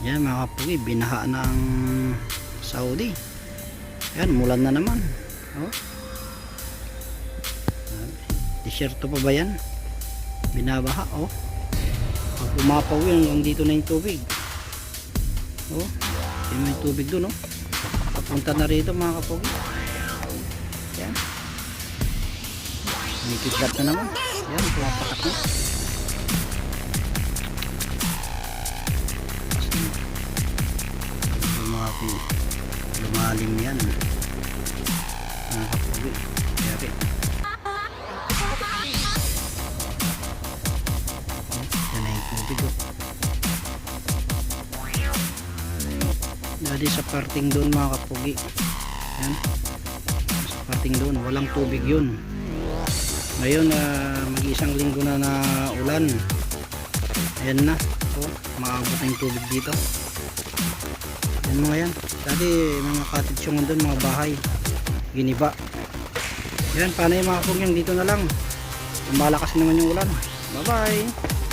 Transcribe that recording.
Yan mga kapugi, binaha na ang Saudi. Yan, mulan na naman. Oh. Desyerto pa ba yan? Binabaha, oh. Pag umapaw yun, hanggang dito na yung tubig. Oh, yun may tubig dun, oh. Papunta na rito mga kapugi. Yan. May kidlat na naman. Yan, pumapatak na. Lumalim yan mga kapugi. Yari. Yan na yung tubig, oh. Dali sa parting doon mga kapugi. Yan. Sa parting doon walang tubig yun. Ngayon mag-isang linggo na na ulan. Ayan na, so maabot na yung tubig dito. Yan mga yan. Dati mga cottage yung doon, mga bahay giniba. Yan, paano yung mga kapugi, dito na lang. Malakas naman yung ulan. Bye bye.